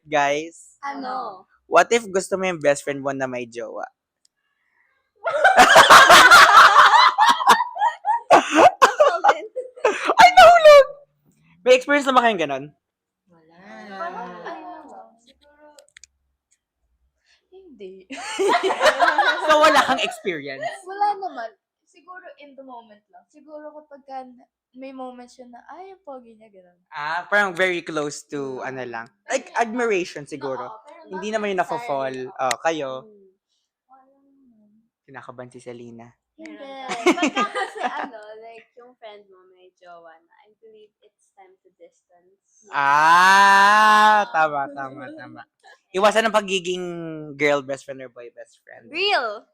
Guys, Ano? what if gusto mo yung best friend mo na may jowa? Ay, nahulog! May experience na ba kayong ganon? Parang ano lang, siguro... Hindi. So, wala kang experience? Wala naman. Siguro in the moment lang. Siguro kapag may moment siya na, ay, ang pogi niya, gano'n. Parang very close to, ano lang. Like, admiration siguro. Oo, pero Hindi not naman yung nafo-fall. necessarily. Kayo, Wala naman. kinakaban si Selena. Hindi. Pagka kasi like yung friend mo may jowa na, I believe it's time to distance. Tama. Iwasan ang pagiging girl best friend or boy best friend. Real!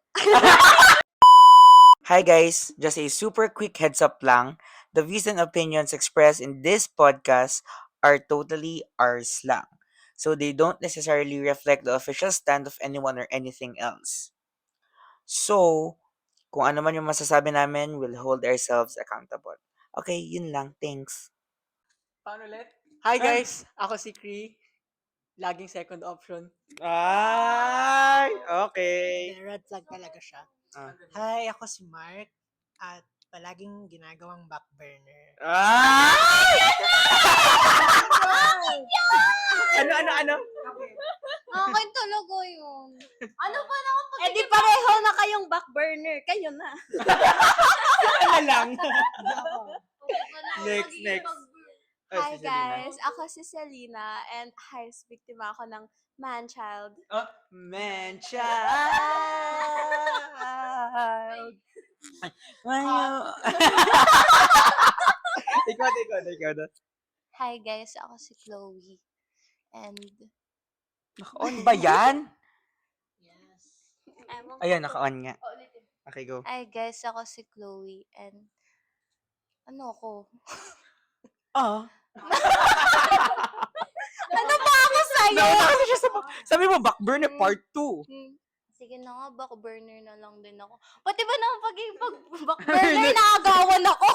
Hi guys, just a super quick heads up lang. The views and opinions expressed in this podcast are totally ours lang. So they don't necessarily reflect the official stand of anyone or anything else. So, kung ano man yung masasabi namin, we'll hold ourselves accountable. Okay, yun lang. Thanks. Paano ulit? Hi guys, ako si Cree. Laging second option. Ay, okay. Red flag talaga siya. Ah. Hi, ako si Mark at palaging ginagawang back burner. Ay! Ano? Akin talaga yun. Ano ba naman pag... Eh di pareho na kayong back burner. Kayo na. Ano lang? Next. Ay, Hi si Selena. guys, ako si Selena and highest biktima ako ng man-child. Oh, man child. Mayo. Ikaw na. Hi guys, ako si Chloe. And... Naka-on ba yan? Yes. Ayan, naka-on nga. ulitin. Okay, go. Hi guys, ako si Chloe. And... Ano ako? Ano ba ako sa'yo? Nakita kasi siya sabi mo, backburner part 2. Sige na nga, back burner na lang din ako. Pati ba naman back burner, nakagawan ako?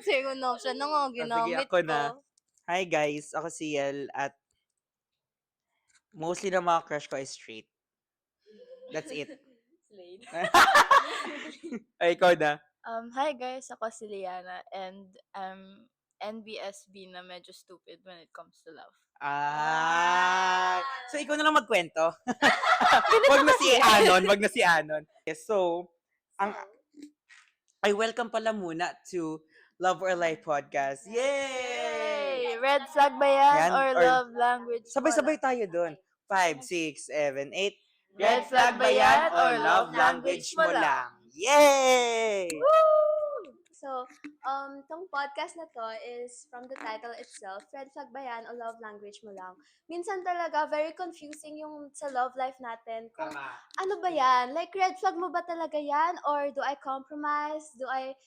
Second option na nga, ginamit ako ko. na. Hi guys, ako si Yel at mostly na mga crush ko is straight. That's it. Ay, ikaw na. Hi guys, ako si Liana and I'm NBSB na medyo stupid when it comes to love. So, ikaw na lang magkwento. Wag na si Anon. Yes, so, I welcome pala muna to Love or Life Podcast. Yay! Hey, red flag ba yan, Yan, or or- love language? Sabay-sabay tayo doon. 5, 6, 7, 8. Red flag ba yan or or love love language language mo mo lang? Yay! So, tong podcast na to is from the title itself, Red Flag ba yan o Love Language mo lang? Minsan talaga, very confusing yung sa love life natin. Kung ano ba yan? Like, red flag mo ba talaga yan? Or do I compromise? Do I...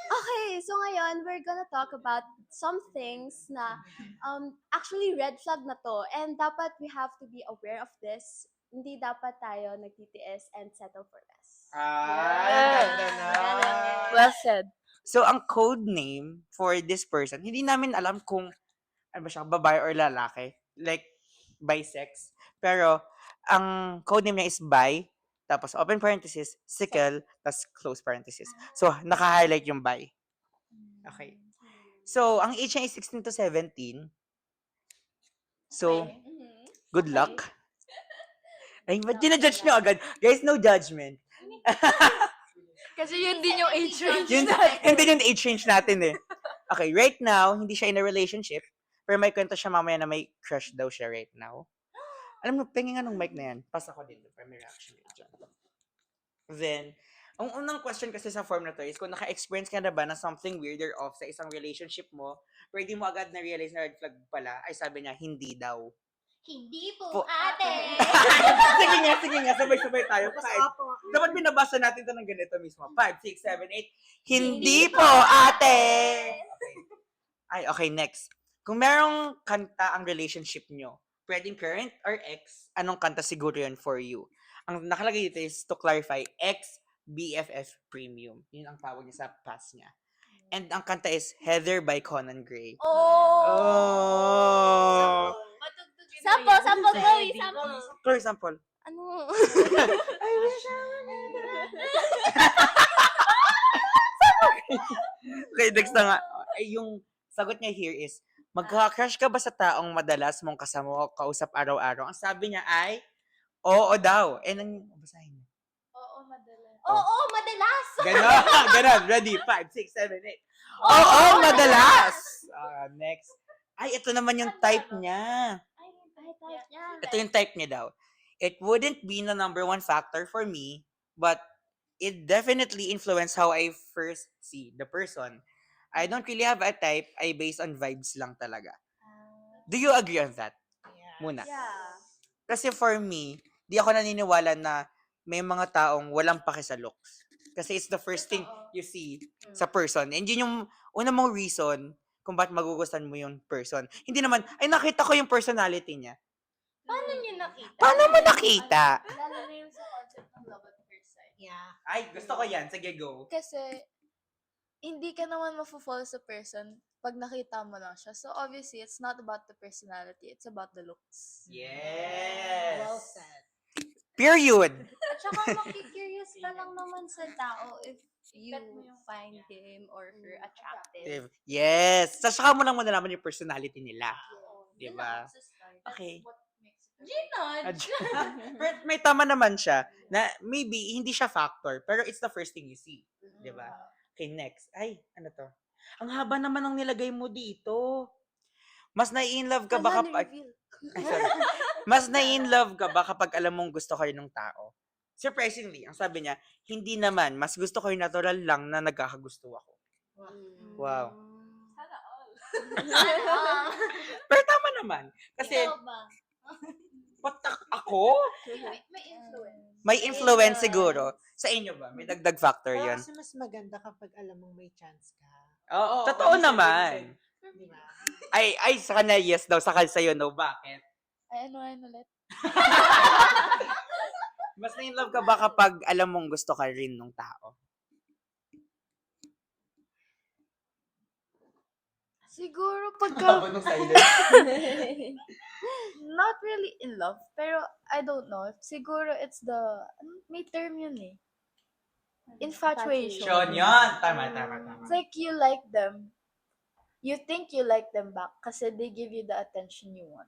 Okay, so ngayon, we're gonna talk about some things na actually red flag na to. And dapat we have to be aware of this. Hindi dapat tayo nagtitiis and settle for less. Ganda na. Well said. So, ang code name for this person, hindi namin alam kung ano ba siya, babae or lalaki. Like, bisex. Pero, ang code name niya is bi, tapos open parenthesis, sickle, tapos close parenthesis. So, naka-highlight yung bi. Okay. So, ang age niya is 16 to 17. So, good luck. Ay, ba't ginajudge nyo agad? Guys, no judgment. Kasi yun din yung age range Yun din yung age range natin eh. Okay, right now, hindi siya in a relationship. Pero may kwento siya mamaya na may crush daw siya right now. Alam mo, pingin nga ng mic na yan. Pass ako din. Para may reaction dyan. Then, ang unang question kasi sa form na to is kung naka-experience ka na ba na something weird or off sa isang relationship mo, pero di mo agad na-realize na red flag pala, ay sabi niya, hindi daw. Hindi Po- po, ate! Sige nga, sabay-sabay tayo. Dapat binabasa natin ito ng ganito mismo. 5, 6, 7, 8. Hindi po, ate! Okay. Okay, next. Kung merong kanta ang relationship nyo, pwedeng current or ex, anong kanta siguro yun for you? Ang nakalagay dito is, to clarify, ex BFF Premium. Yun ang tawag niya sa pass niya. And ang kanta is Heather by Conan Gray. Oh! Sample, Chloe, sample. For example. Ano? I wish I Okay, next na nga. Ay, yung sagot niya here is, magka-crush ka ba sa taong madalas mong kasama o kausap araw-araw? Ang sabi niya ay, oo daw. Basahin niya. Oo, madalas. Oo, madalas. Ganon, ganon. Ready? 5, 6, 7, 8. Oo, madalas. Next. Ay, ito naman yung type niya. Ay, type niya. Ito yung type niya daw. It wouldn't be the number one factor for me, but it definitely influenced how I first see the person. I don't really have a type. I based on vibes lang talaga. Do you agree on that? Yeah. Muna. Yeah. Kasi for me, di ako naniniwala na may mga taong walang pake sa looks. Kasi it's the first thing you see sa person. And yun yung una mong reason kung bakit magugustuhan mo yung person. Hindi naman, ay nakita ko yung personality niya. Paano niyo nakita? Paano mo nakita? Lalo na yung sa concept ng love at first sight. Yeah. Ay, gusto ko yan. Sige, go. Kasi, hindi ka naman mafo-fall sa person pag nakita mo lang siya. So, obviously, it's not about the personality. It's about the looks. Yes. Well said. Period. At saka makikurious ka lang naman sa tao if you Bet mo yung find him or her attractive. Yes. Sa saka mo lang malalaman yung personality nila. Di Yun ba? lang, sa start. Okay. What makes it Pero may tama naman siya na maybe hindi siya factor pero it's the first thing you see. Di ba? Okay, next. Ay, ano to? Ang haba naman ng nilagay mo dito. Mas nai-inlove ka ba Wala, kapag... ni-reveal. Ay, sorry. Mas nai-inlove ka ba kapag alam mong gusto ka rin ng tao? Surprisingly, ang sabi niya, hindi naman. Mas gusto ko yung natural lang na nagkakagusto ako. Wow. Sana all. Pero tama naman. Kasi, Ikaw ba? ako? May influence. May influence siguro. Sa inyo ba? May dagdag factor Pero yun? kasi mas maganda kapag alam mong may chance ka. Oo. Totoo naman. Di ba? Ay, sa kanya yes daw. Sa kanya sa'yo no. Bakit? Ay, ano ulit? Mas na-inlove ka ba kapag alam mong gusto ka rin ng tao? Siguro pagka... ng silence. Not really in love, pero I don't know. Siguro it's the... May term yun eh. Infatuation. Sean, yun. Tama. It's like you like them. You think you like them back kasi they give you the attention you want.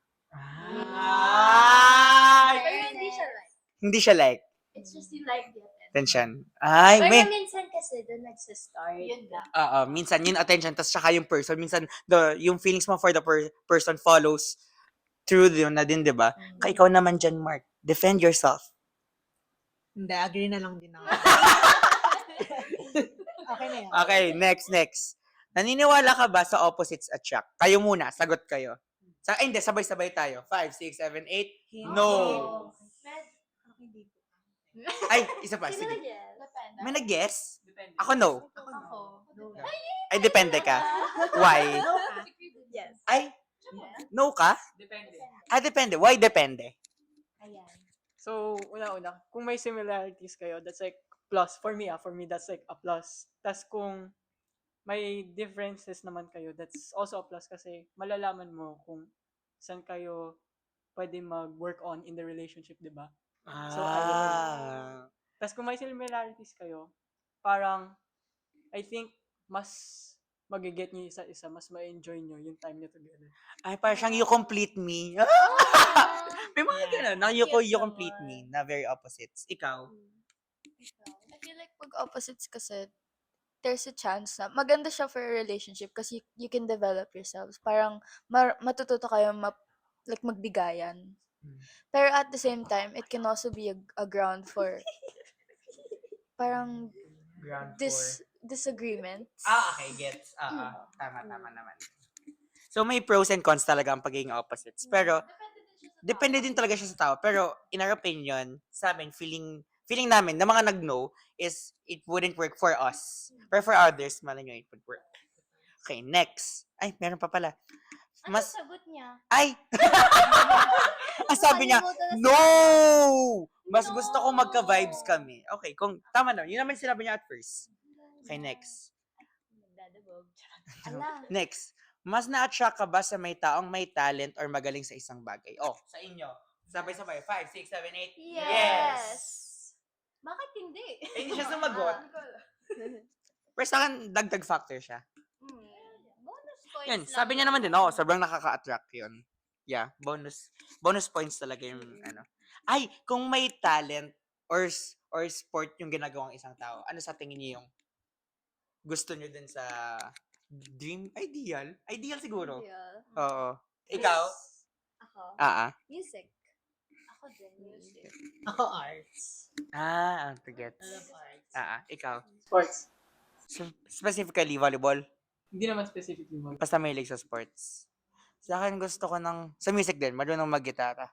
Pero hindi siya like. Hindi siya like. It's just you like the attention. Attention. Ay, Pero may... minsan kasi doon nagsistart. Yun lang. minsan yung attention, tas saka yung person. Minsan, yung feelings mo for the person follows through yun na din, di ba? Kaya ikaw naman dyan, Mark. Defend yourself. Hindi, agree na lang din ako. Okay na yan. Okay, next. Naniniwala ka ba sa opposites attract? Kayo muna, sagot kayo. Hindi, sabay-sabay tayo. 5, 6, 7, 8. No. Hindi po. Ay, isa pa. Sino Sige. nag-yes? Depende. May nag-guess? Depende. Ako no. Ako. Ay, depende ka. Why? No ka? Yes. Ay, no ka? Depende. Depende. Why depende? Ayan. So, una-una, kung may similarities kayo, that's like plus. For me, that's like a plus. Tas kung may differences naman kayo, that's also a plus kasi malalaman mo kung saan kayo pwede mag-work on in the relationship, di ba? So, Tas kung may similarities kayo, parang, I think, mas magiget nyo isa't isa, mas ma-enjoy nyo yung time nyo together. Ay, parang siyang you complete me. May mga ganun. Na you complete me. Na very opposites. Ikaw? I feel like pag opposites kasi, there's a chance na maganda siya for a relationship kasi you can develop yourselves. Parang matututo kayo like magbigayan. Pero at the same time, it can also be a ground for parang disagreements. Okay, gets. Tama naman. So, may pros and cons talaga ang pagiging opposites. Pero, depende din talaga siya sa tao. Pero, in our opinion, sa amin, feeling namin, na mga nag-know, is it wouldn't work for us. Pero for others, malay nyo, it would work. Okay, next. Ay, meron pa pala. Ano sagot niya? Ay! Ang sabi niya, Nakalimutan na no! Mas gusto ko magka-vibes kami. Okay, kung tama na. Yun naman sinabi niya at first. Okay, next. Nagdadabog. Ala. Next. Mas na-attract ka ba sa may taong may talent or magaling sa isang bagay? Oh, sa inyo. Sabay-sabay. 5, 6, 7, 8. Yes! Bakit hindi? Hindi siya sumagot. Pero sa akin, dagdag factor siya. Bonus points Yun, lang sabi niya naman din, sobrang nakaka-attract yun. Yeah, bonus points talaga yung ano. Ay, kung may talent or sport yung ginagawang isang tao, ano sa tingin niyo yung gusto niyo din sa dream ideal? Ideal siguro. Ideal. Oo. Ikaw? Ako. Music. Ako din, music. Ako arts. Ang I gets. love arts. Ikaw. Sports. So, specifically, volleyball. Hindi naman specifically mo. Basta mahilig sa sports. Sa akin, gusto ko sa music din, marunong mag-gitara.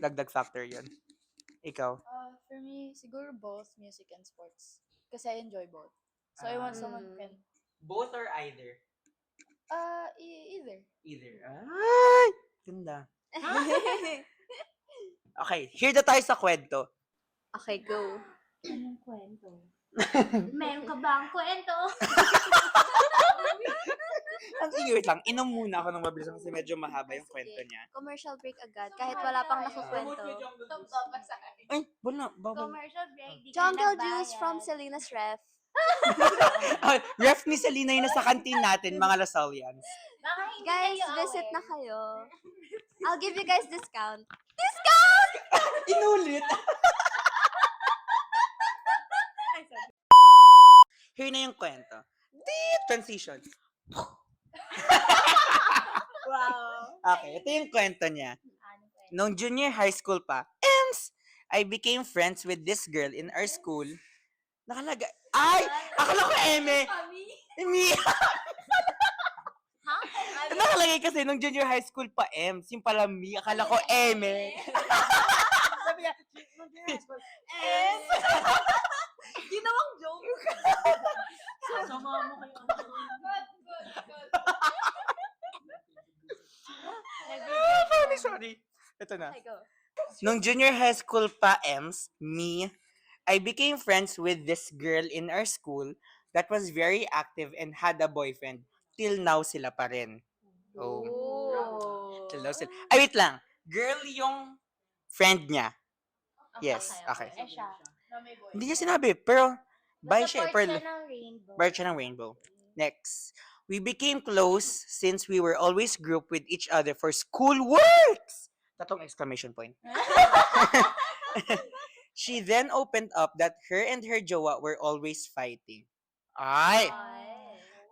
Dagdag factor yun. Ikaw? For me, siguro both music and sports. Kasi I enjoy both. So I want someone who can, Both or either? either. Either. Ay! Ganda. Okay, here na tayo sa kwento. Okay, go. Anong kwento? Meron ka ba ang kwento? Wait lang, inom muna ako ng mabilis kasi medyo mahaba yung Sige. kwento niya. Commercial break agad, kahit wala pang nakukwento. Ay, wala. Bawal. Commercial break, di ka Jungle nagbayad. Juice from Selena's Ref. Ay, ref ni Selena yun nasa kantin natin, mga Lasallians. Baka hindi Guys, kayo visit aware. na kayo. I'll give you guys discount. Inulit! Here na yung kwento. Deep transition. Wow. Okay, ito yung kwento niya. Anong kwento? Nung junior high school pa, Ems! I became friends with this girl in our school. Nakalaga... Ay! Akala ko Eme! Emi! Ha? Nakalagay kasi nung junior high school pa, Ems. Yung pala me. Akala ko Eme. Sabi niya, nung junior high school, Ems! Ginawang joke. Sama mo kayo. Sorry. Ito na. Okay, go. Nung junior high school pa, Ems, me, I became friends with this girl in our school that was very active and had a boyfriend. Till now, sila pa rin. Oh. Till now, sila. Ay, wait lang. Girl yung friend niya. Yes, okay. Eh siya. Hindi niya sinabi, pero by Basta siya. part Per, siya ng rainbow. part siya ng rainbow. Next. We became close since we were always grouped with each other for school works! Tatlong exclamation point. She then opened up that her and her jowa were always fighting. Ay!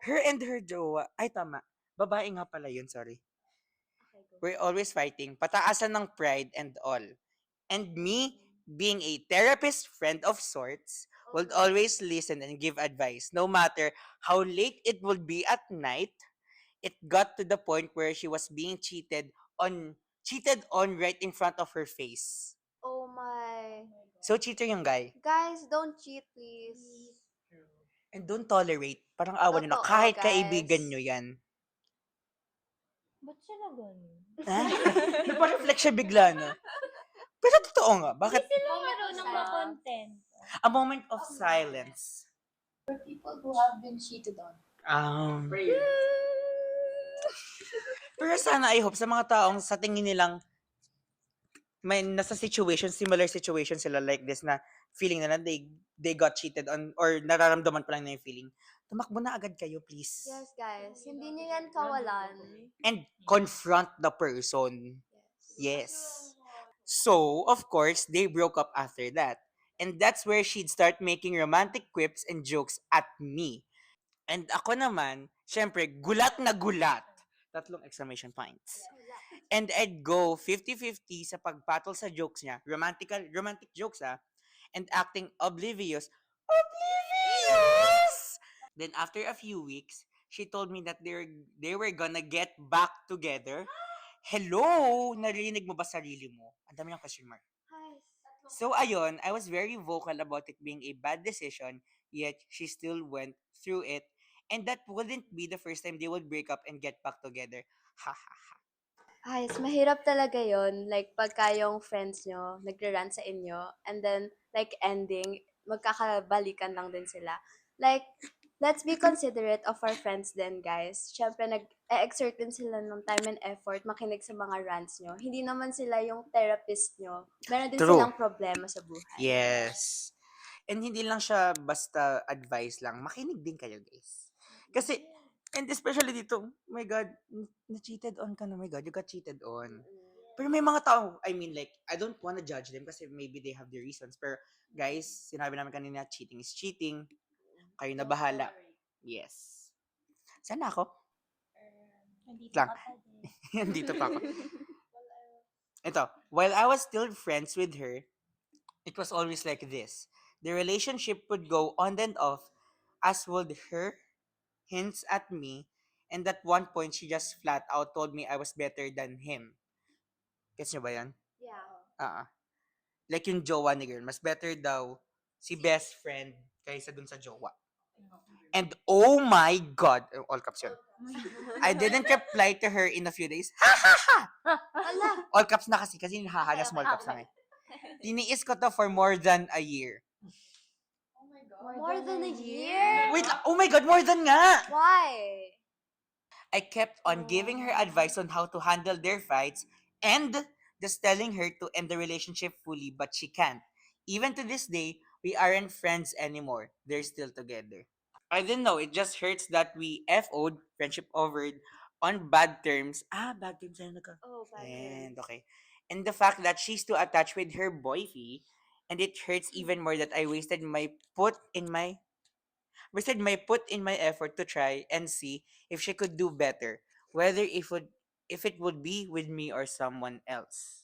Her and her jowa. Ay, tama. Babae nga pala yun, sorry. We're always fighting. Pataasan ng pride and all. And me, being a therapist friend of sorts, would always listen and give advice. No matter how late it would be at night, it got to the point where she was being cheated on right in front of her face. Oh my. So, cheater yung guy. Guys, don't cheat, please. And don't tolerate. Parang awa nyo na. Totoo, Kahit guys. kaibigan nyo yan. Ba't siya na ganun? Ha? Nagpa-reflect siya bigla, no? Pero totoo nga. Bakit? Sila marunong ma-content. A moment of silence. For people who have been cheated on. Pero sana I hope sa mga taong sa tingin nilang may nasa similar situation sila like this na feeling na they got cheated on or nararamdaman pa lang na yung feeling. Tumakbo na agad kayo, please. Yes, guys. Hindi niyo yan kawalan. And confront the person. Yes. So, of course, they broke up after that. And that's where she'd start making romantic quips and jokes at me. And ako naman, syempre, gulat na gulat. Tatlong exclamation points. And I'd go 50-50 sa pagpatol sa jokes niya. Romantic jokes and acting oblivious. Oblivious! Then after a few weeks, she told me that they were gonna get back together. Hello! Narinig mo ba sarili mo? Ang dami ng question mark. So ayun, I was very vocal about it being a bad decision, yet she still went through it. And that wouldn't be the first time they would break up and get back together. Ha ha ha. Guys, mahirap talaga yon. Like, pagka yung friends nyo, nagre-rant sa inyo, and then, like, ending, magkakabalikan lang din sila. Like, let's be considerate of our friends then, guys. Siyempre, nag-exert din sila ng time and effort makinig sa mga rants nyo. Hindi naman sila yung therapist nyo. Meron din True. silang problema sa buhay. Yes. And hindi lang siya basta advice lang. Makinig din kayo, guys. Kasi, and especially dito, oh my God, na-cheated on ka na, my God, you got cheated on. Pero may mga tao, I mean like, I don't wanna judge them kasi maybe they have their reasons. Pero guys, sinabi namin kanina, cheating is cheating. Kayo na bahala. Yes. Saan na ako? Nandito Lang. ka pa din. Dito pa ako. Ito, while I was still friends with her, it was always like this. The relationship would go on and off, as would her hints at me, and at one point, she just flat out told me I was better than him. Gets nyo ba yan? Yeah. Like yung jowa ni girl, mas better daw si best friend kaysa dun sa jowa. And oh my God, all caps yun. I didn't reply to her in a few days. Ha ha ha! Ala! All caps na kasi haha na small caps na eh. Tiniis ko to for more than a year. More than a year? Wait lang, oh my God, more than nga! Why? I kept on giving her advice on how to handle their fights and just telling her to end the relationship fully, but she can't. Even to this day, we aren't friends anymore. They're still together. I didn't know. It just hurts that we FO'd, friendship over, on bad terms. Bad terms na nagka. Oh, bad And terms. okay. And the fact that she's too attached with her boyfriend, and it hurts even more that I wasted my put in my effort to try and see if she could do better, whether if it would be with me or someone else.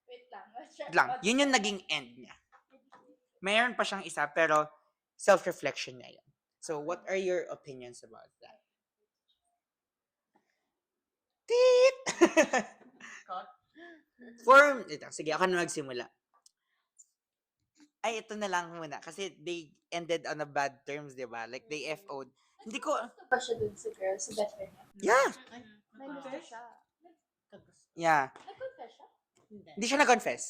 Wait lang. Wait lang, yun yung naging end niya. Mayroon pa siyang isa pero self-reflection niya yun. So what are your opinions about that? Tit! Sige, ako na magsimula. Ay, ito na lang muna. Kasi they ended on a bad terms, di ba? Like, they FO'd. Hindi ko, Gusto pa siya dun sa girl, sa best friend niya. yeah. May gusto siya. Yeah. Nag-confess siya? Hindi siya nag-confess.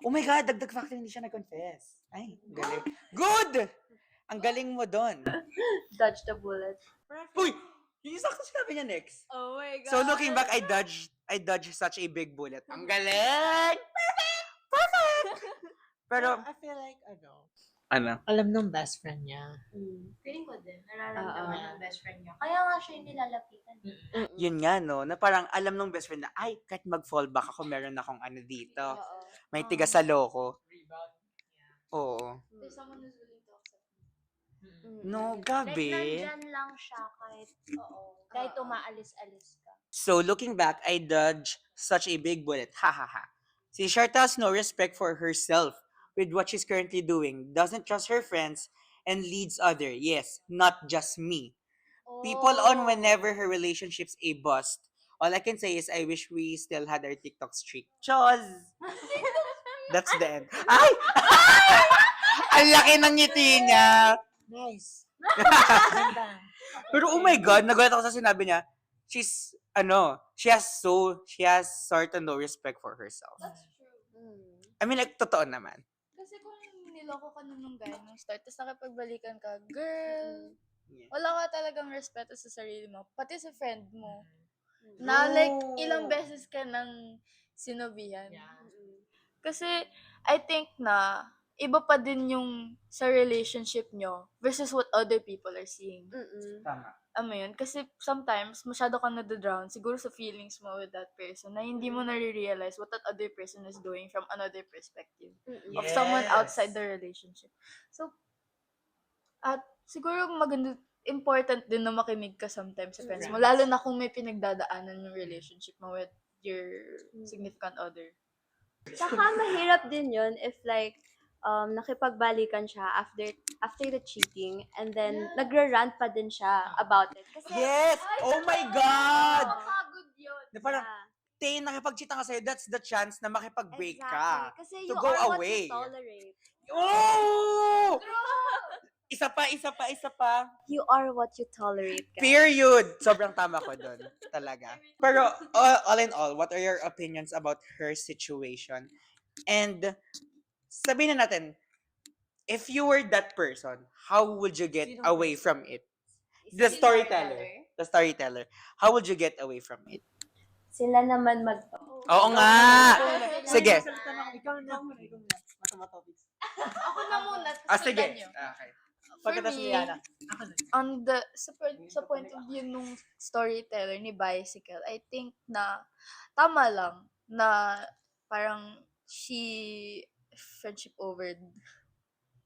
Oh my God, dagdag factor, hindi siya nag-confess. Ay, galing. Good! Ang galing mo doon. Dodge the bullet. Uy! Yung sakto sinabi niya next. Oh my God. So looking back, I dodged such a big bullet. Ang galing! Perfect! Perfect! Pero, I feel like, ano? alam nung best friend niya. Feeling ko din, nararamdaman ng best friend niya. Kaya nga siya yung nilalapitan. Yun nga, no? Na parang alam nung best friend na, ay, kahit mag-fallback ako, meron akong ano dito. Oo. May tiga sa loko. Oo. There's someone who's willing to accept me. No, Like, gabi. nandyan lang siya kahit umaalis-alis ka. So, looking back, I dodged such a big bullet. Ha ha ha. Si Sharta has no respect for herself with what she's currently doing, doesn't trust her friends, and leads other. Yes, not just me. People on whenever her relationship's a bust. All I can say is I wish we still had our TikTok streak. Chos! That's the end. Ay! Ang laki ng ngiti niya! Nice. Pero oh my God, nagulat ako sa sinabi niya, she has sort of no respect for herself. That's true. I mean, like, totoo naman. Kasi kung niloko ka nun nung guy nung start, tapos nakipagbalikan ka, girl, Yeah. wala ka talagang respeto sa sarili mo. Pati sa friend mo. Na like, ilang beses ka nang sinabihan. Yeah. Kasi, I think na, iba pa din yung sa relationship nyo versus what other people are seeing. Tama. Ano yun? Kasi sometimes, masyado ka na-drown siguro sa feelings mo with that person na hindi mo nare-realize what that other person is doing from another perspective of someone outside the relationship. So, at siguro maganda, important din na makinig ka sometimes sa friends mo. Lalo na kung may pinagdadaanan yung relationship mo with your significant other. Saka mahirap din yun if like, nakipagbalikan siya after the cheating and then nagra-rant pa din siya about it. Kasi, Yes! Oh my God! Nakakagod yun. Na parang, yeah, nakipag-cheat ka sa'yo, that's the chance na makipag-break exactly. ka. Kasi To you go are away. what you tolerate. Oh! Isa pa. You are what you tolerate, guys. Period! Sobrang tama ko dun. Talaga. Pero, all in all, what are your opinions about her situation? And, sabihin na natin, if you were that person, how would you get away from it? The storyteller. The storyteller. How would you get away from it? Sila naman Oo nga! Sige. Ikaw na. Masama topics. Ako na muna, Sige. Okay. For Pagkatapos ni me, Yana. Ako na. sa point of view nung storyteller ni Bicycle, I think na tama lang na parang she friendship over.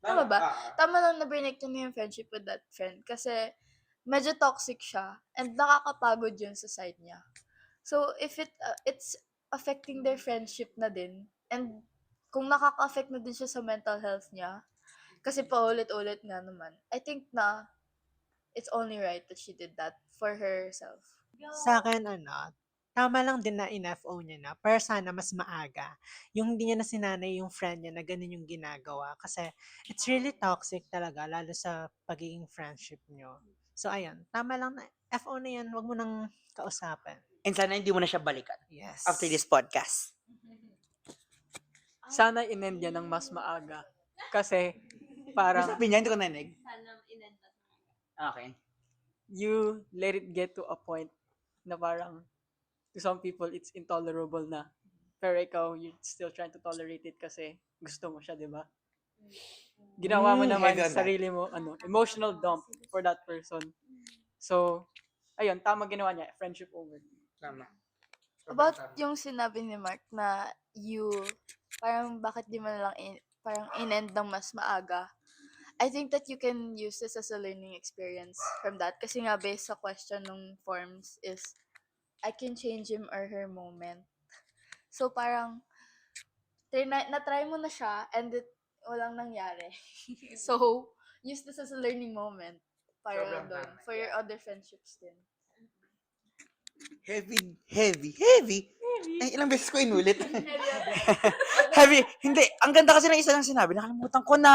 Tama ba? Tama lang na break niya yung friendship with that friend kasi medyo toxic siya and nakakapagod yun sa side niya. So if it's affecting their friendship na din and kung nakaka-affect na din siya sa mental health niya kasi paulit-ulit nga naman, I think na it's only right that she did that for herself. Sa akin, tama lang din na in-FO niya na, pero sana mas maaga. Yung hindi niya na sinanay yung friend niya na ganun yung ginagawa. Kasi it's really toxic talaga, lalo sa pagiging friendship niyo. So, ayun, tama lang na FO na yan, wag mo nang kausapin. And sana hindi mo na siya balikan Yes. after this podcast. Sana in-end niya ng mas maaga. Kasi, parang, Sabi niya, hindi ko nanig. Sana inend na. Okay. you let it get to a point na parang, to some people, it's intolerable na. Pero ikaw, you're still trying to tolerate it kasi gusto mo siya, di ba? Ginawa mo naman heavy on that. sarili mo, emotional dump for that person. So, ayun, tama ginawa niya, friendship over. Tama. About yung sinabi ni Mark na parang bakit di mo na lang parang in-end ng mas maaga. I think that you can use this as a learning experience from that. Kasi nga, based sa question ng forms is, I can change him or her moment. So, parang, na-try mo na siya and walang nangyari. So, use this as a learning moment. Para Sobrang doon. tama, For your other friendships din. Heavy. Ay, ilang beses ko inulit. Heavy. Hindi. Ang ganda kasi ng isa lang sinabi. Nakalimutan ko na.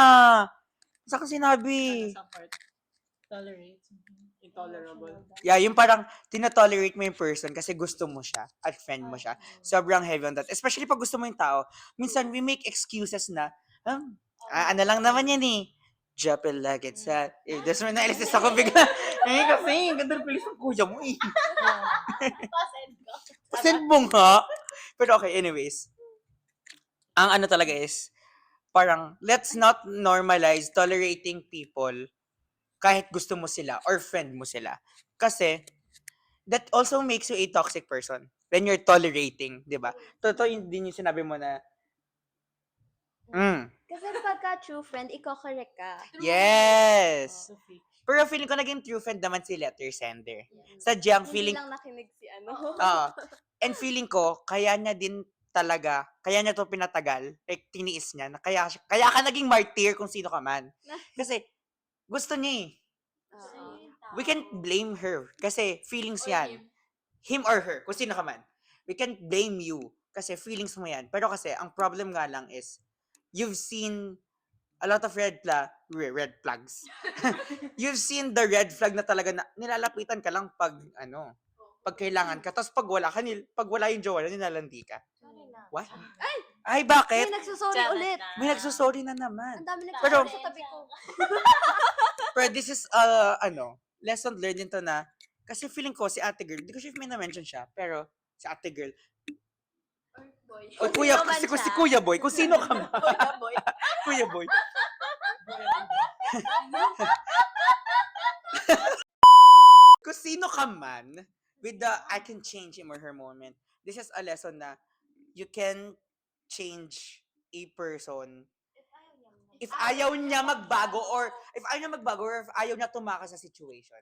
Isa ko sinabi. Sa part, tolerate, intolerable. Yeah, yung parang tinatolerate mo yung person kasi gusto mo siya at friend mo siya. Sobrang heavy on that. Especially pag gusto mo yung tao. Minsan, we make excuses na, ano lang naman yan eh. Drop it like it's hot. Eh, das mo na ilisis ako bigla. Eh, kasi, ang ganda ng pilis ng kuya mo eh. Pasend ko. Send mo nga. Pero okay, anyways. Ang ano talaga is, parang, let's not normalize tolerating people kahit gusto mo sila or friend mo sila. Kasi, that also makes you a toxic person when you're tolerating, di ba? Totoo yun din yung sinabi mo na, Kasi pagka true friend, ikaw correct ka. yes! So fake. Pero feeling ko naging true friend naman si letter sender. Sadyang Hindi feeling, lang nakinig si and feeling ko, kaya niya din talaga, kaya niya to pinatagal, like tiniis niya, na kaya ka naging martyr kung sino ka man. Kasi, gusto niya eh. Oo. We can't blame her kasi feelings yan. Him or her, kung sino ka man. We can't blame you kasi feelings mo yan. Pero kasi, ang problem nga lang is, you've seen a lot of red flags. You've seen the red flag na talaga na nilalapitan ka lang pag kailangan ka. Tapos pag wala yung jowa, nilalandi ka. What? Ay, bakit? May nagsusorry ulit. May nagsusorry na naman. Ang dami Pero- nagsusorry sa tabi ko. Pero this is, lesson learned dito na, kasi feeling ko si ate girl, hindi ko sure if may na-mention siya, pero si ate girl, o kuya, Sino man si siya? Kuya Boy, kung sino ka man. Kuya Boy. Kung sino ka man, with the I can change him or her moment, this is a lesson na you can change a person if ayaw niya magbago or if ayaw niya tumakas sa situation.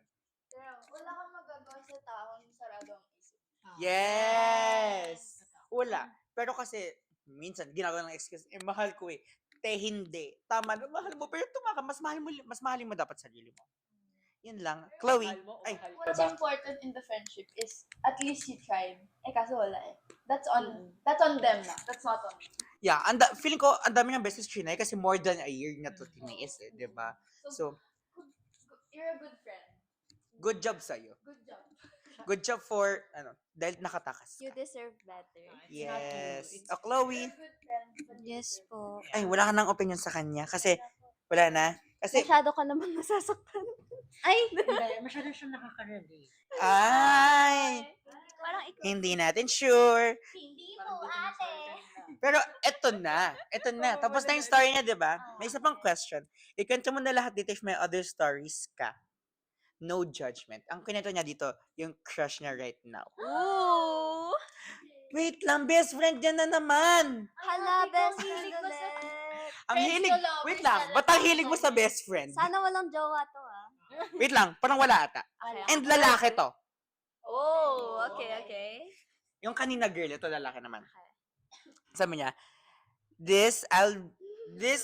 Wala kang magagawa sa taong sarado ang isip. Yes! Wala. Pero kasi, minsan, ginagawa ng excuse, mahal ko eh. Hindi. Tama na, mahal mo. Pero mas mahalin mo dapat sarili mo. Yun lang. Chloe. Mahal mo o Ay, mahal ka What's ba? important in the friendship is at least you tried. Kaso wala eh. That's on them na. That's not on me. yeah. Feeling ko, ang dami ng beses trinay kasi more than a year na to tiniis eh. Diba? So, You're a good friend. good job sa'yo. Good job. Good job for, dahil nakatakas You ka. deserve better. Yes. Chloe. You're a good friend. Yes po. Ay, wala ka ng opinion sa kanya kasi Wala na? Kasi, Masyado ka naman nasasaktan. Ay! Hindi, masyado siya nakaka-relate. ay, Parang ikaw. hindi natin sure. Hindi mo, ate! Pero eto na. Eto na. Tapos na yung story niya, di ba? May isa pang question. Ikwento mo na lahat dito if may other stories ka. No judgment. Ang kinento niya dito, yung crush niya right now. Ooh! Wait lang, best friend niya na naman. Hala, best Ang friend hilig mo sa- ulit. Ang Friends hilig. to lovers Wait lang, na ba't ang lang hilig mo sa best friend? Sana walang jowa to, ah. Wait lang, parang wala ata. Okay, And lalaki to. Oh, okay. Yung kanina girl, ito lalaki naman. Okay. Sabi niya, this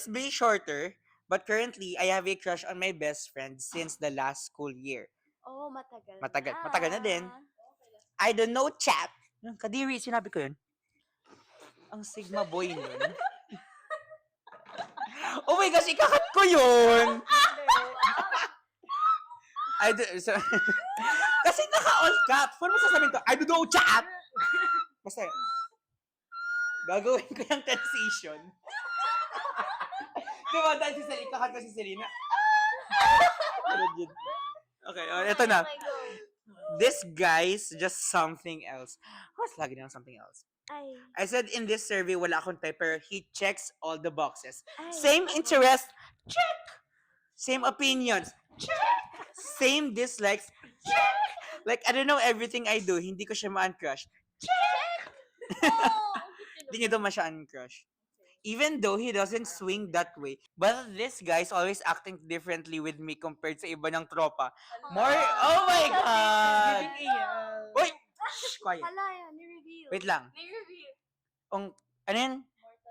be shorter, but currently I have a crush on my best friend since the last school year. Oh, matagal Matagal na din. I don't know chat. Kadiri, sinabi ko yun. Ang Sigma boy nun. Oh my gosh, ikakat ko yun! Kasi naka-all caps. Paano mo sasabihin to? I don't know chat! Basta yun. Gagawin ko yung transition. Diba, dahil si Selena, ikakat ko si Selena. Okay, eto na. This guy's just something else. What's lagi na something else? Ay. I said in this survey, wala akong type, pero he checks all the boxes. Ay. Same interest, check. Same opinions, check. Same dislikes, check. Like, I don't know everything I do, hindi ko siya ma-uncrush. Hindi niya daw siya uncrush. Even though he doesn't swing that way. But this guy's always acting differently with me compared sa iba niyang tropa. More, oh my God! Uy! Shh, quiet. Hala yan, ni-reveal. Wait lang. Ano yun?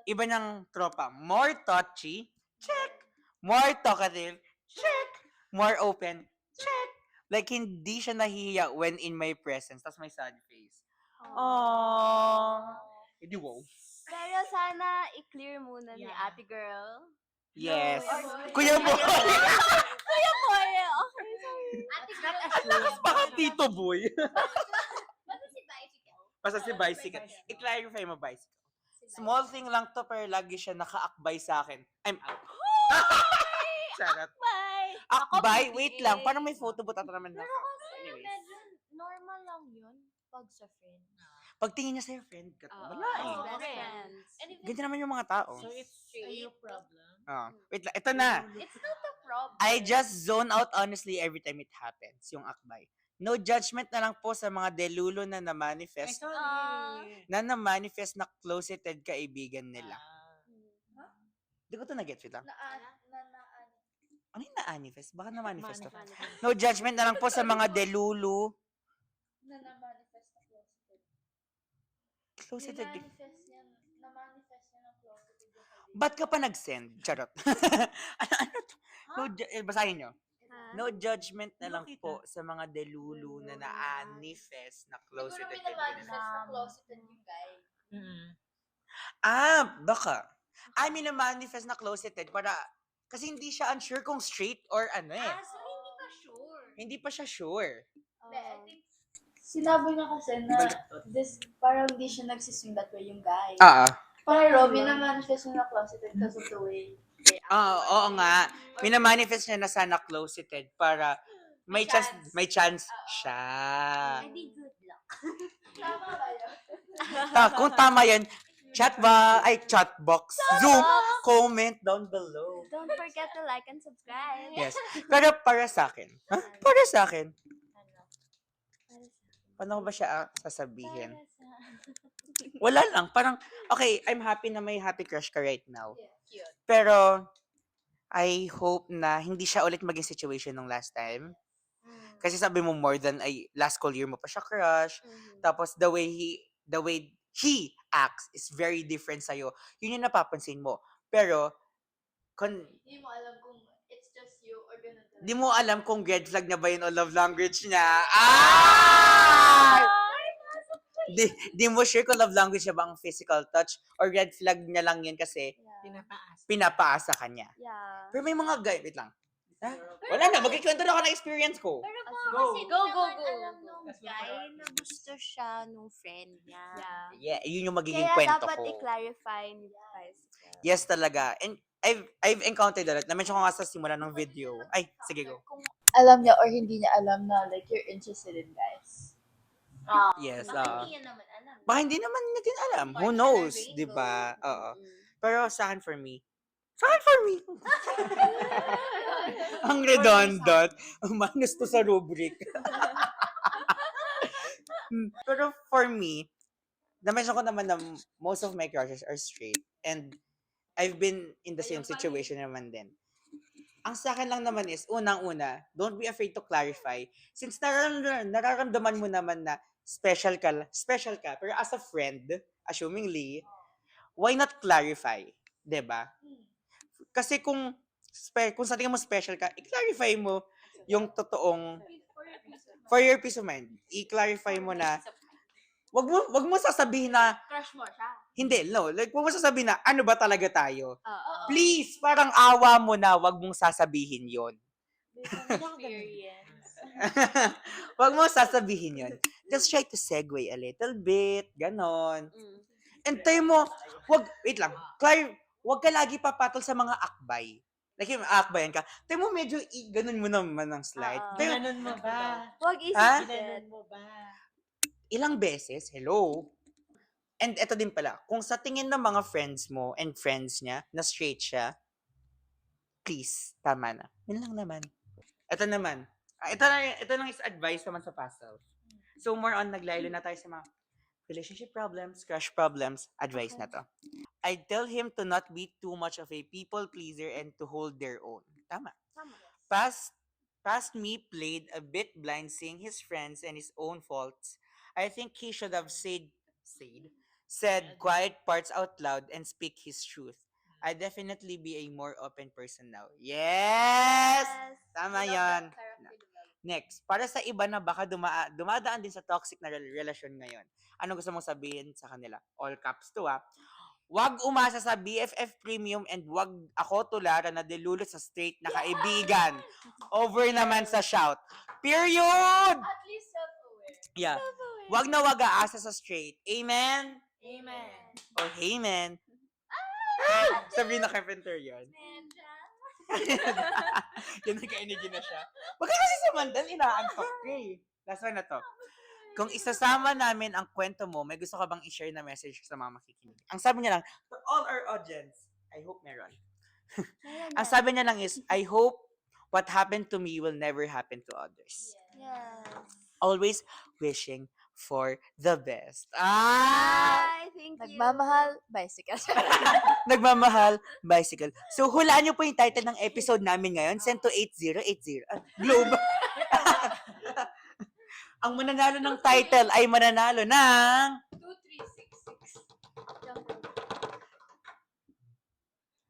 Iba niyang tropa. More touchy, check. More talkative, check. More open, check. Like, hindi siya nahihiya when in my presence. Tapos may sad face. Aww. Hindi wow. Pero sana i-clear muna ni Yeah. ate girl. Yes. No. Kuya Boy! Kuya boy! Okay, sorry. Ate girl, Lakas pa ka, Tito Boy. basta si Bicycle. Basta si Bicycle. I-clarify mo, Bicycle. Small thing lang to, pero lagi siya nakaakbay sa akin. I'm out. Charot. Bye! Akbay? Wait lang. Parang may photo booth naman na. Pero Anyways. medyo normal lang yun pag sa friend. Pagtingin niya sa'yo, friend ka to. Wala eh. Oh, Oh, best okay. friends. And if Ganyan naman yung mga tao. So it's a you problem. Wait lang. Ito na. it's not a problem. I just zone out honestly every time it happens. Yung akbay. No judgment na lang po sa mga delulo na Ay, na-manifest. sorry. Na-manifest na closeted kaibigan nila. Hindi ko to na-get. Wait lang. Ano yung na-manifest? Baka na-manifest to. Manifest. No judgment na lang po sa mga delulo. na-manifest na closeted. Closeted. Na-manifest niya ng closeted yung kaibigan. Ba't ka pa nag-send? Charot. ano to? No, basahin nyo. Ha? No judgment na lang Bakit po sa mga delulu na na-manifest na Siguro closeted may kaibigan. na-manifest na closeted yung guy. Baka. I mean, na-manifest na closeted para, kasi hindi siya unsure kung straight or ano eh. So hindi ka sure. Hindi pa siya sure. Hindi, I Oh. think sinabi niya kasi na this, parang hindi siya nagsiswing that way yung guy. Parang may na-manifest na closeted because of the way they act. Oo nga. Mina-manifest niya na sana closeted para may chance, may chance siya. Edi good luck. Tama ba yun? Kung tama yan, chatbox, Zoom, comment down below. Don't forget to like and subscribe. Yes. Pero para sa akin, para sa akin, paano ko ba siya sasabihin? Wala lang. Parang, okay, I'm happy na may happy crush ka right now. Cute. Pero, I hope na hindi siya ulit maging situation nung last time. Kasi sabi mo more than last school year mo pa siya crush. Tapos the way he acts is very different sa'yo. Yun yung napapansin mo. Pero, Hindi mo alam kung it's just you or ganun talaga. di mo alam kung red flag na ba yun o love language niya. Ah! Di mo sure kung love language niya ba ang physical touch or red flag niya lang yun kasi Yeah. Pinapaas. pinapaasa ka niya. Yeah. Pero may mga guy, wait lang. Ha? Wala na, magkikwento na ako ng experience ko. Pero po, Go. kasi Go, di go, naman go, alam go. nung Let's go guy for na gusto siya nung friend niya. Yeah, yun yung magiging Kaya kwento dapat ko. i-clarify ni Bicycle. Yes talaga. And I've encountered that. Na-mention ko nga sa simula ng video. Ay, sige go. Kung alam niya or hindi niya alam na like you're interested in guys. Yes. Baka hindi niya naman alam. Baka hindi naman natin alam. Who Part knows? siya ng Di ba? rainbow. Oo. Mm-mm. Pero sa akin for me. Ang redundant. Minus to sa rubric. Pero for me, na-mention ko naman na most of my crushes are straight. And I've been in the same situation naman din. Ang sa akin lang naman is, unang-una, don't be afraid to clarify. Since nararamdaman mo naman na special ka, pero as a friend, assumingly, why not clarify? 'Di ba? Kasi kung sa tingin mo special ka, i-clarify mo yung totoong for your peace of mind. I-clarify mo na wag mo sasabihin na Crush mo siya. hindi, no. Like, wag mo sasabihin na ano ba talaga tayo. Oo. Please, parang awa mo na wag mong sasabihin yon. Experience. Wag mo sasabihin yon. Just try to segue a little bit, ganon. Mm. And tayo mo, wait lang, wag ka lagi papatol sa mga akbay. Like yung akbayan ka, tayo mo medyo ganun mo naman ng slide. Oo. Tayo, Ginanon mo ba? Huwag Ha? isip Ginanon mo ba? ilang beses, hello? And eto din pala, kung sa tingin ng mga friends mo and friends niya, na straight siya, please, tama na. Yun lang naman. Ito naman. Ito lang is advice naman sa past self. So more on, naglaylo na tayo sa mga relationship problems, crush problems, advice na to. I'd tell him to not be too much of a people pleaser and to hold their own. Tama. Tama. Past me played a bit blind seeing his friends and his own faults. I think he should have said quiet parts out loud and speak his truth. I definitely be a more open person now. Yes! Tama yan. Next, para sa iba na baka dumadaan din sa toxic na relasyon ngayon, ano gusto mong sabihin sa kanila? All caps to Wag umasa sa BFF Premium and wag ako tularan na dilulot sa straight na kaibigan. Over naman sa shout. Period! At least self-aware. Yeah. Wag na wag aasa sa straight. Amen? Amen. Or amen. Sabi na carpenter yun. Yan nagka-energy na siya. Wag ka kasi sa Mandan, inaantok ka eh. Last one na to. Kung isasama namin ang kwento mo, may gusto ka bang i-share na message sa mga makikinig? Ang sabi niya lang, to all our audience, I hope meron. Ang sabi niya lang is, I hope what happened to me will never happen to others. Yes. Always wishing for the best. Hi, thank you. Nagmamahal, bicycle. Nagmamahal, bicycle. So, hulaan niyo po yung title ng episode namin ngayon. Send to 8080. Globe. Ang mananalo ng title ay mananalo ng 2366.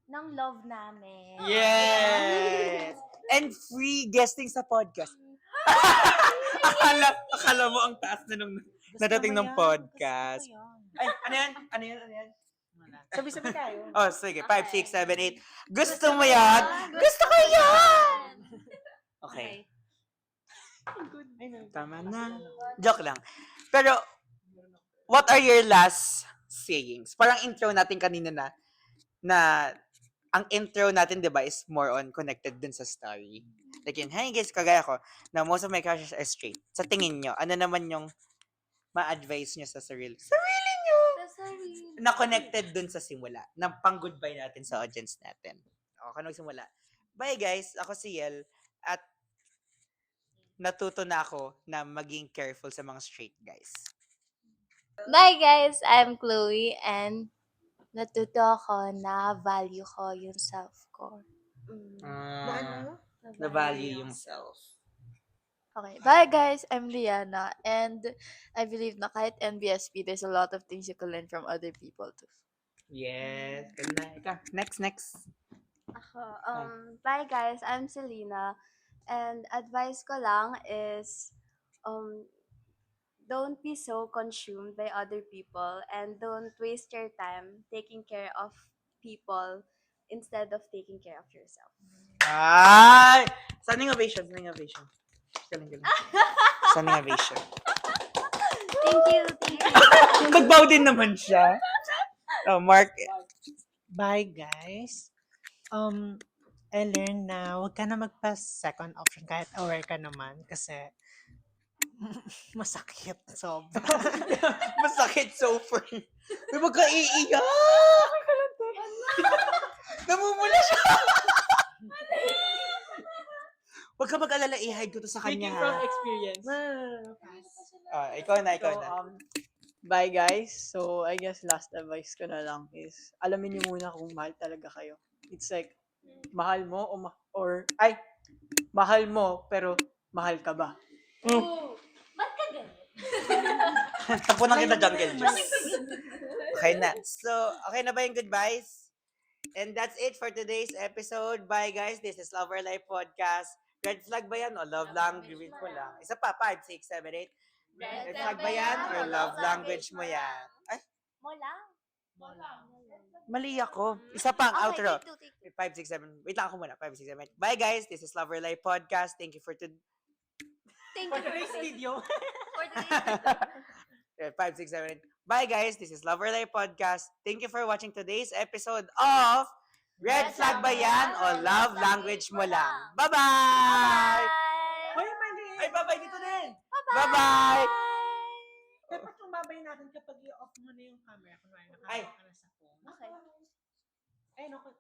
Ng love namin. Yes! And free guesting sa podcast. akala mo ang taas na nung nadating ng podcast. Ay, ano yan? Ano yan? Sabi-sabi tayo. Oh, sige. 5, 6, 7, 8. Gusto mo yan? Gusto ko yan! Okay. Tama na. Joke lang. Pero, what are your last sayings? Parang intro natin kanina na ang intro natin, di ba, is more on connected dun sa story. Like yun, hey guys, kagaya ko, na most of my crushes are straight. Sa tingin nyo, ano naman yung ma-advise nyo sa sarili? Sarili nyo! Na connected dun sa simula. Na pang-goodbye natin sa audience natin. O, kano simula? Bye guys, ako si Yel. At natuto na ako na maging careful sa mga straight guys. Bye guys, I'm Chloe and natuto ako na value ko yung self ko. Na value yung self. Okay, bye guys, I'm Liana and I believe na kahit NBSP, there's a lot of things you can learn from other people too. Yes. Ganda. Ika. Next. Ako, bye guys, I'm Selena. And advice ko lang is, don't be so consumed by other people and don't waste your time taking care of people instead of taking care of yourself. Ay! Standing ovation, standing ovation. Galing, galing. Standing ovation. Thank you, thank you. Nagbow din naman siya. Oh, Mark. Bye, guys. I learned na huwag ka na magpa-second option kahit aware ka naman kasi masakit sobra. Masakit so for. May magka-iiyak! Namumula siya! Huwag ka mag-alala, i-hide ko to sa kanya. Speaking from Ha? experience. Ikaw na, ikaw So, na. bye guys. So, I guess last advice ko na lang is, alamin niyo muna kung mahal talaga kayo. It's like, mahal mo mahal mo, pero mahal ka ba? Ba't ka ganun? Tapunan kita, Jungle Juice. Okay na. So, okay na ba yung goodbyes? And that's it for today's episode. Bye, guys. This is Love Our Life Podcast. Red flag ba yan o love language mo lang? Isa pa, 5, 6, 7, 8. Red flag ba yan or love language mo yan? Ay, Mo lang. mali ako. Isa pa ang outro. Take two. 5, 6, 7. Wait lang ako muna. 5, 6, 7, 8. Bye, guys. This is Love Our Life Podcast. Thank you for Thank you. video. For today's 5, 6, 7, 8. Bye, guys. This is Love Our Life Podcast. Thank you for watching today's episode of Red Flag ba yan o Love Language mo lang? Bye-bye! Hoy, mali! Ay, bye-bye dito din! Bye-bye! Dapat yung babay natin kapag i-off mo na yung camera. Kunwari, Ay. nakakita ka na sa phone. Okay. Ay, naku.